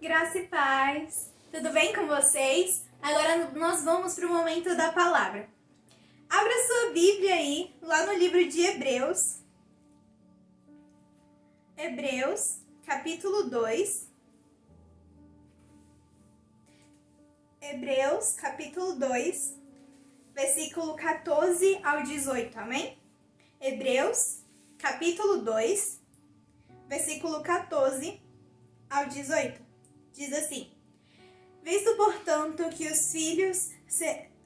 Graça e paz. Tudo bem com vocês? Agora nós vamos para o momento da palavra. Abra sua Bíblia aí, lá no livro de Hebreus. Hebreus, capítulo 2. Hebreus, capítulo 2, versículo 14 ao 18, amém? Hebreus, capítulo 2, versículo 14 ao 18. Diz assim: Visto, portanto, que os filhos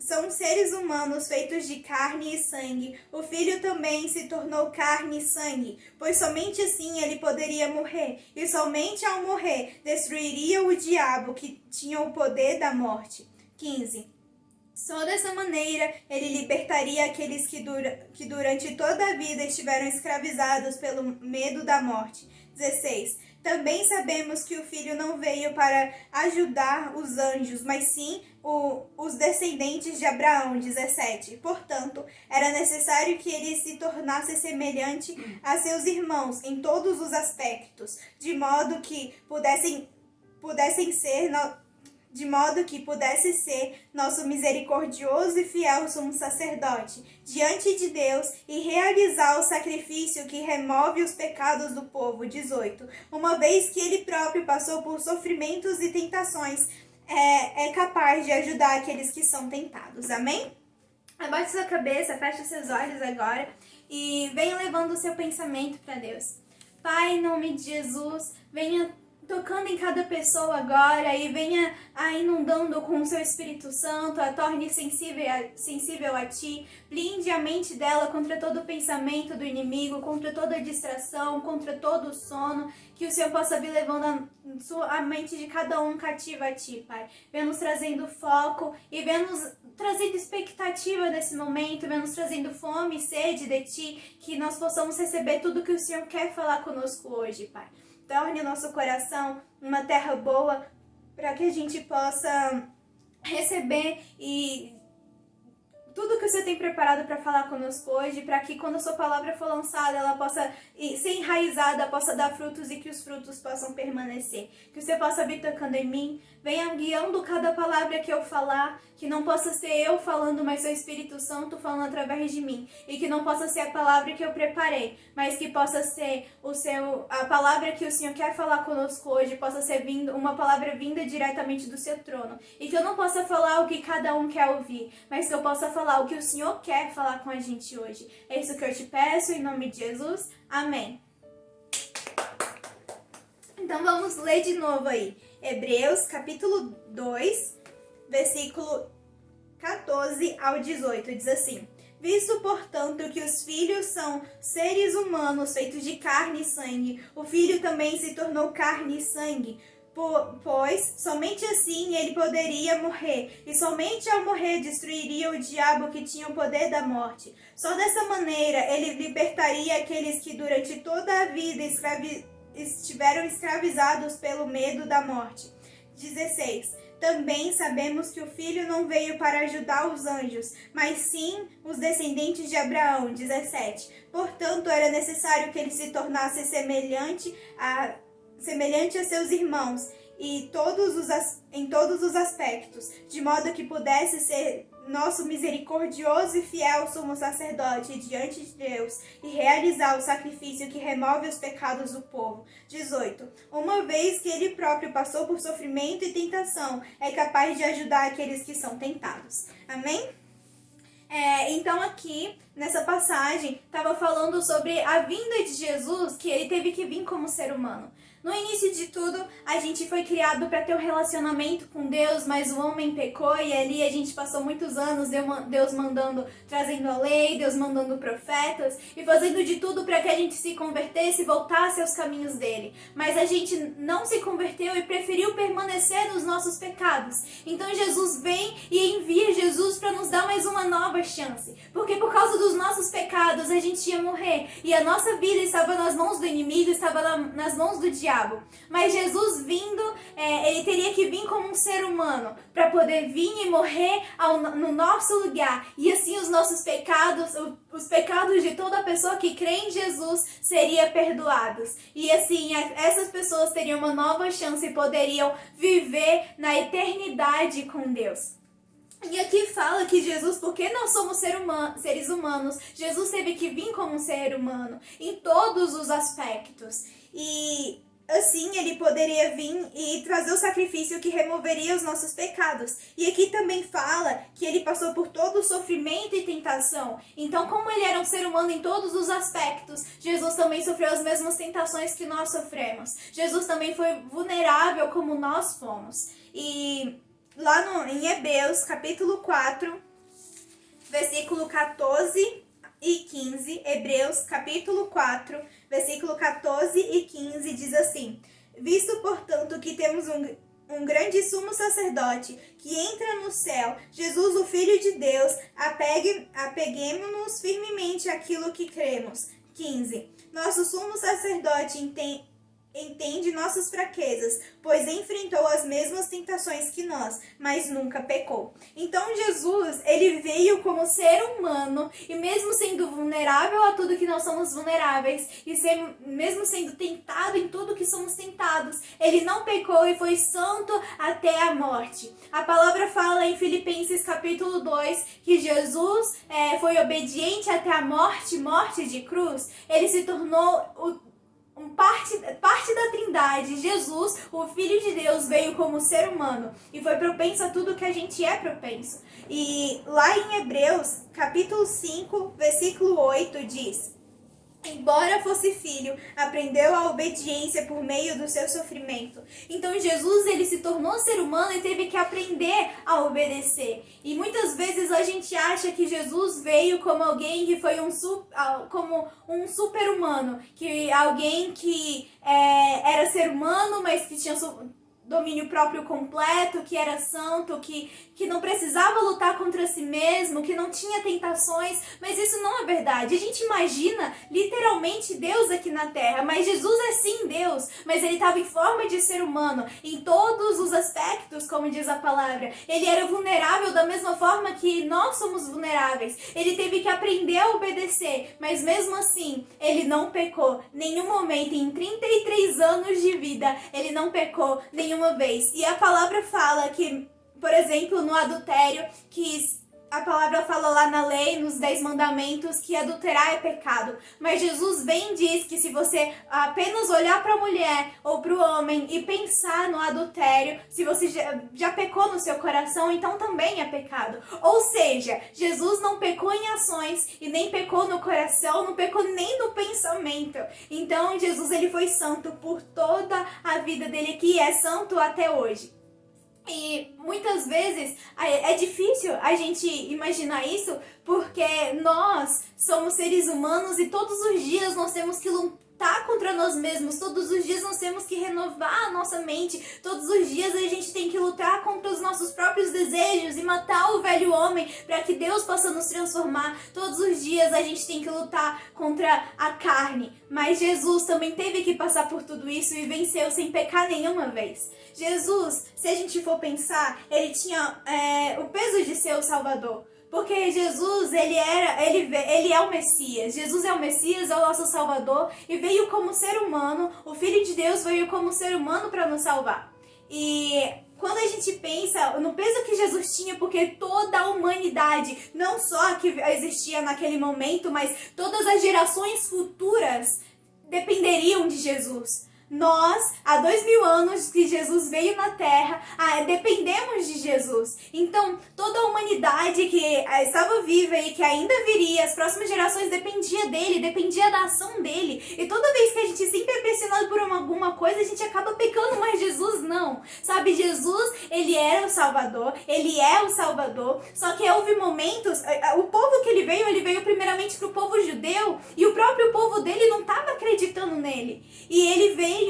são seres humanos feitos de carne e sangue, o Filho também se tornou carne e sangue, pois somente assim ele poderia morrer, e somente ao morrer destruiria o diabo que tinha o poder da morte. 15. Só dessa maneira ele libertaria aqueles que durante toda a vida estiveram escravizados pelo medo da morte. 16. Também sabemos que o Filho não veio para ajudar os anjos, mas sim os descendentes de Abraão. 17. Portanto, era necessário que ele se tornasse semelhante a seus irmãos em todos os aspectos, de modo que pudesse ser nosso misericordioso e fiel sumo sacerdote diante de Deus e realizar o sacrifício que remove os pecados do povo. 18. Uma vez que ele próprio passou por sofrimentos e tentações, é capaz de ajudar aqueles que são tentados. Amém? Abaixe sua cabeça, feche seus olhos agora e venha levando o seu pensamento para Deus. Pai, em nome de Jesus, venha tocando em cada pessoa agora e venha inundando com o seu Espírito Santo, a torne sensível a ti, blinde a mente dela contra todo pensamento do inimigo, contra toda distração, contra todo sono, que o Senhor possa vir levando a mente de cada um cativa a ti, Pai. Venha nos trazendo foco e venha nos trazendo expectativa nesse momento, venha nos trazendo fome e sede de ti, que nós possamos receber tudo que o Senhor quer falar conosco hoje, Pai. Torne o nosso coração uma terra boa para que a gente possa receber e tudo que você tem preparado para falar conosco hoje, para que quando a sua palavra for lançada, ela possa ser enraizada, possa dar frutos e que os frutos possam permanecer. Que você possa vir tocando em mim, venha guiando cada palavra que eu falar, que não possa ser eu falando, mas seu Espírito Santo falando através de mim. E que não possa ser a palavra que eu preparei, mas que possa ser a palavra que o Senhor quer falar conosco hoje, possa ser uma palavra vinda diretamente do seu trono. E que eu não possa falar o que cada um quer ouvir, mas que eu possa falar o que o Senhor quer falar com a gente hoje. É isso que eu te peço, em nome de Jesus. Amém. Então vamos ler de novo aí. Hebreus, capítulo 2, versículo 14 ao 18, diz assim: Visto, portanto, que os filhos são seres humanos feitos de carne e sangue, o Filho também se tornou carne e sangue, pois somente assim ele poderia morrer, e somente ao morrer destruiria o diabo que tinha o poder da morte. Só dessa maneira ele libertaria aqueles que durante toda a vida estiveram escravizados pelo medo da morte. 16. Também sabemos que o Filho não veio para ajudar os anjos, mas sim os descendentes de Abraão. 17. Portanto, era necessário que ele se tornasse semelhante a seus irmãos em todos os aspectos, de modo que pudesse ser nosso misericordioso e fiel sumo sacerdote diante de Deus e realizar o sacrifício que remove os pecados do povo. 18. Uma vez que ele próprio passou por sofrimento e tentação, é capaz de ajudar aqueles que são tentados. Amém? Então aqui, nessa passagem, estava falando sobre a vinda de Jesus, que ele teve que vir como ser humano. No início de tudo, a gente foi criado para ter um relacionamento com Deus, mas o homem pecou e ali a gente passou muitos anos, Deus trazendo a lei, Deus mandando profetas e fazendo de tudo para que a gente se convertesse e voltasse aos caminhos dele. Mas a gente não se converteu e preferiu permanecer nos nossos pecados. Então Jesus vem e envia Jesus para nos dar mais uma nova chance. Porque por causa dos nossos pecados a gente ia morrer e a nossa vida estava nas mãos do inimigo, estava nas mãos do diabo. Mas Jesus vindo, ele ele teria que vir como um ser humano para poder vir e morrer no nosso lugar. E assim os nossos pecados, os pecados de toda pessoa que crê em Jesus seriam perdoados. E assim essas pessoas teriam uma nova chance e poderiam viver na eternidade com Deus. E aqui fala que Jesus, porque nós somos seres humanos, Jesus teve que vir como um ser humano em todos os aspectos. E assim ele poderia vir e trazer o sacrifício que removeria os nossos pecados. E aqui também fala que ele passou por todo o sofrimento e tentação. Então, como ele era um ser humano em todos os aspectos, Jesus também sofreu as mesmas tentações que nós sofremos. Jesus também foi vulnerável como nós fomos. E lá em Hebreus, capítulo 4, versículo 14 e 15, Hebreus, capítulo 4, versículo 14 e 15, diz assim: Visto, portanto, que temos um grande sumo sacerdote que entra no céu, Jesus, o Filho de Deus, apeguemo-nos firmemente àquilo que cremos. 15. Nosso sumo sacerdote entende nossas fraquezas, pois enfrentou as mesmas tentações que nós, mas nunca pecou. Então Jesus, ele veio como ser humano, e mesmo sendo vulnerável a tudo que nós somos vulneráveis, e mesmo sendo tentado em tudo que somos tentados, ele não pecou e foi santo até a morte. A palavra fala em Filipenses capítulo 2, que Jesus foi obediente até a morte de cruz. Ele se tornou parte da Trindade. Jesus, o Filho de Deus, veio como ser humano e foi propenso a tudo que a gente é propenso. E lá em Hebreus, capítulo 5, versículo 8, diz: Embora fosse filho, aprendeu a obediência por meio do seu sofrimento. Então Jesus, ele se tornou ser humano e teve que aprender a obedecer. E muitas vezes a gente acha que Jesus veio como alguém que foi como um super-humano, que alguém que era ser humano, mas que tinha domínio próprio completo, que era santo, que não precisava lutar contra si mesmo, que não tinha tentações, mas isso não é verdade. A gente imagina literalmente Deus aqui na Terra, mas Jesus é sim Deus, mas ele estava em forma de ser humano, em todos os aspectos, como diz a palavra. Ele era vulnerável da mesma forma que nós somos vulneráveis. Ele teve que aprender a obedecer, mas mesmo assim, ele não pecou nenhum momento. Em 33 anos de vida, ele não pecou nenhuma vez. E a palavra fala que, por exemplo, no adultério, que a palavra fala lá na lei, nos 10 mandamentos, que adulterar é pecado. Mas Jesus vem e diz que se você apenas olhar para a mulher ou para o homem e pensar no adultério, se você já pecou no seu coração, então também é pecado. Ou seja, Jesus não pecou em ações e nem pecou no coração, não pecou nem no pensamento. Então Jesus, ele foi santo por toda a vida dele, que é santo até hoje. E muitas vezes é difícil a gente imaginar isso, porque nós somos seres humanos e todos os dias nós temos que lutar contra nós mesmos, todos os dias nós temos que renovar a nossa mente, todos os dias a gente tem que lutar contra os nossos próprios desejos e matar o velho homem para que Deus possa nos transformar. Todos os dias a gente tem que lutar contra a carne, mas Jesus também teve que passar por tudo isso e venceu sem pecar nenhuma vez. Jesus, se a gente for pensar, ele tinha o peso de ser o Salvador. Porque Jesus, ele é o Messias. Jesus é o Messias, é o nosso Salvador. E veio como ser humano. O Filho de Deus veio como ser humano para nos salvar. E quando a gente pensa no peso que Jesus tinha, porque toda a humanidade, não só a que existia naquele momento, mas todas as gerações futuras dependeriam de Jesus. Nós, há 2000 anos que Jesus veio na Terra, dependemos de Jesus. Então, toda a humanidade que estava viva e que ainda viria, as próximas gerações, dependia dele, dependia da ação dele. E toda vez que a gente sempre é pressionado por alguma coisa, a gente acaba pecando, mas Jesus não. Sabe, Jesus, ele era o Salvador, ele é o Salvador, só que houve momentos, o povo que ele veio primeiramente para o povo judeu, e o próprio povo dele não estava acreditando nele. E ele veio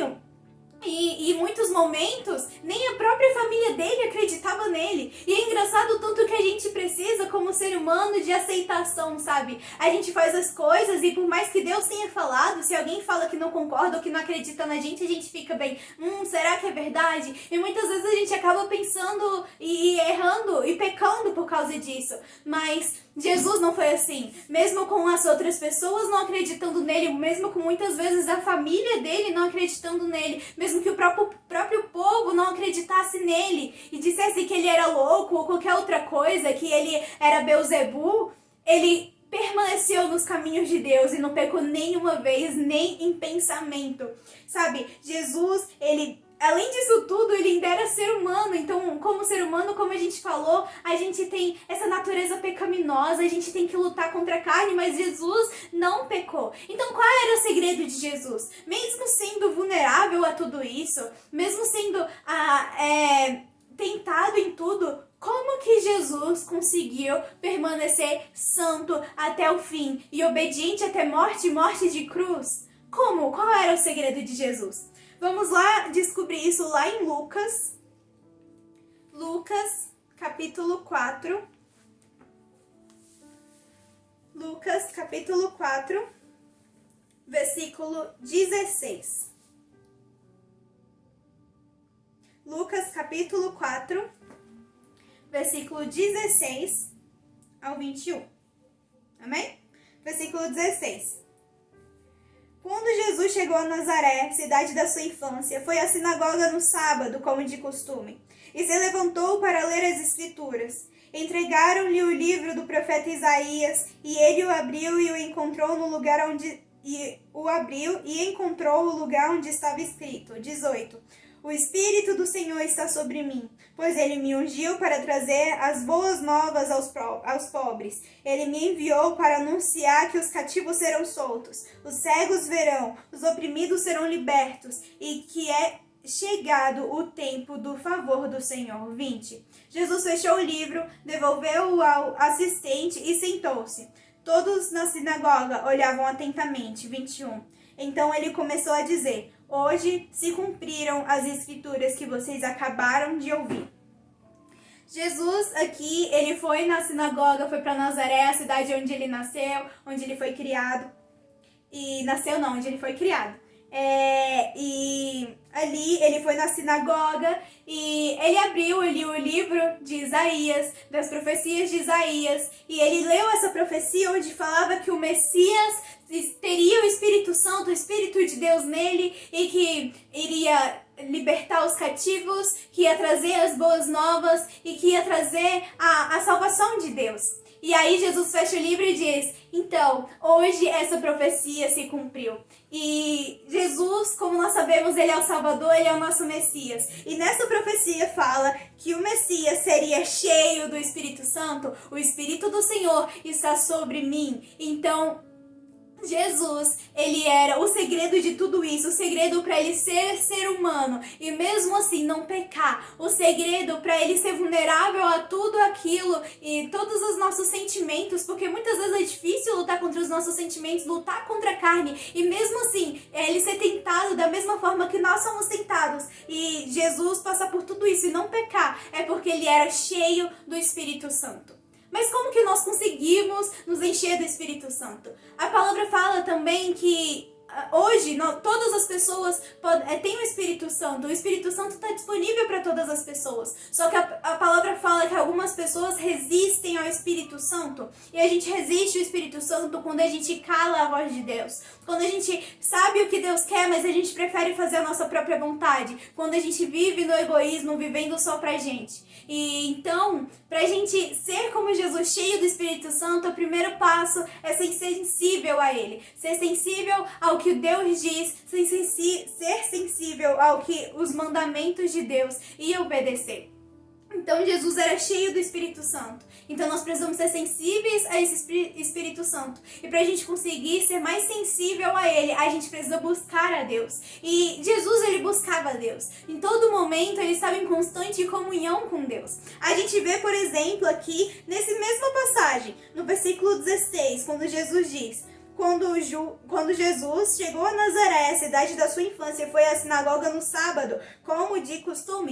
E em muitos momentos, nem a própria família dele acreditava nele. E é engraçado o tanto que a gente precisa, como ser humano, de aceitação, sabe? A gente faz as coisas e por mais que Deus tenha falado, se alguém fala que não concorda ou que não acredita na gente, a gente fica bem, será que é verdade? E muitas vezes a gente acaba pensando e errando e pecando por causa disso. Mas Jesus não foi assim. Mesmo com as outras pessoas não acreditando nele, mesmo com muitas vezes a família dele não acreditando nele, mesmo que o próprio povo não acreditasse nele e dissesse que ele era louco ou qualquer outra coisa, que ele era Beelzebul, ele permaneceu nos caminhos de Deus e não pecou nenhuma vez, nem em pensamento. Sabe, Jesus, além disso tudo, ele ainda era ser humano. Então, como ser humano, como a gente falou, a gente tem essa natureza pecaminosa, a gente tem que lutar contra a carne, mas Jesus não pecou. Então, qual era o segredo de Jesus? Mesmo sendo vulnerável a tudo isso, mesmo sendo tentado em tudo, como que Jesus conseguiu permanecer santo até o fim e obediente até morte de cruz? Como? Qual era o segredo de Jesus? Vamos lá descobrir isso lá em Lucas. Lucas, capítulo 4. Lucas, capítulo 4, versículo 16. Lucas, capítulo 4, versículo 16 ao 21. Amém? Versículo 16. Quando Jesus chegou a Nazaré, cidade da sua infância, foi à sinagoga no sábado, como de costume, e se levantou para ler as Escrituras. Entregaram-lhe o livro do profeta Isaías, e ele o abriu e o encontrou no lugar onde estava escrito. 18. O Espírito do Senhor está sobre mim, pois ele me ungiu para trazer as boas novas aos pobres. Ele me enviou para anunciar que os cativos serão soltos, os cegos verão, os oprimidos serão libertos, e que é chegado o tempo do favor do Senhor. 20. Jesus fechou o livro, devolveu-o ao assistente e sentou-se. Todos na sinagoga olhavam atentamente. 21. Então ele começou a dizer: hoje se cumpriram as escrituras que vocês acabaram de ouvir. Jesus aqui, ele foi na sinagoga, foi para Nazaré, a cidade onde ele nasceu, onde ele foi criado. E nasceu não, onde ele foi criado. E ali ele foi na sinagoga e ele abriu ali o livro de Isaías, das profecias de Isaías, e ele leu essa profecia onde falava que o Messias teria o Espírito Santo, o Espírito de Deus nele, e que iria libertar os cativos, que ia trazer as boas novas e que ia trazer a salvação de Deus. E aí Jesus fecha o livro e diz: então, hoje essa profecia se cumpriu. E Jesus, como nós sabemos, ele é o Salvador, ele é o nosso Messias. E nessa profecia fala que o Messias seria cheio do Espírito Santo. O Espírito do Senhor está sobre mim. Então, Jesus, ele era o segredo de tudo isso, o segredo para ele ser humano e mesmo assim não pecar, o segredo para ele ser vulnerável a tudo aquilo e todos os nossos sentimentos, porque muitas vezes é difícil lutar contra os nossos sentimentos, lutar contra a carne e mesmo assim ele ser tentado da mesma forma que nós somos tentados, e Jesus passar por tudo isso e não pecar é porque ele era cheio do Espírito Santo. Mas como que nós conseguimos nos encher do Espírito Santo? A palavra fala também que hoje todas as pessoas têm o Espírito Santo. O Espírito Santo está disponível para todas as pessoas. Só que a palavra fala que algumas pessoas resistem ao Espírito Santo. E a gente resiste ao Espírito Santo quando a gente cala a voz de Deus. Quando a gente sabe o que Deus quer, mas a gente prefere fazer a nossa própria vontade. Quando a gente vive no egoísmo, vivendo só pra gente. E então, pra gente ser como Jesus, cheio do Espírito Santo, o primeiro passo é ser sensível a Ele. Ser sensível ao que Deus diz, ser sensível ao que os mandamentos de Deus e obedecer. Então Jesus era cheio do Espírito Santo. Então nós precisamos ser sensíveis a esse Espírito Santo. E para a gente conseguir ser mais sensível a Ele, a gente precisa buscar a Deus. E Jesus, ele buscava a Deus. Em todo momento ele estava em constante comunhão com Deus. A gente vê, por exemplo, aqui nessa mesma passagem, no versículo 16, quando Jesus diz: Quando Jesus chegou a Nazaré, cidade da sua infância, e foi à sinagoga no sábado, como de costume,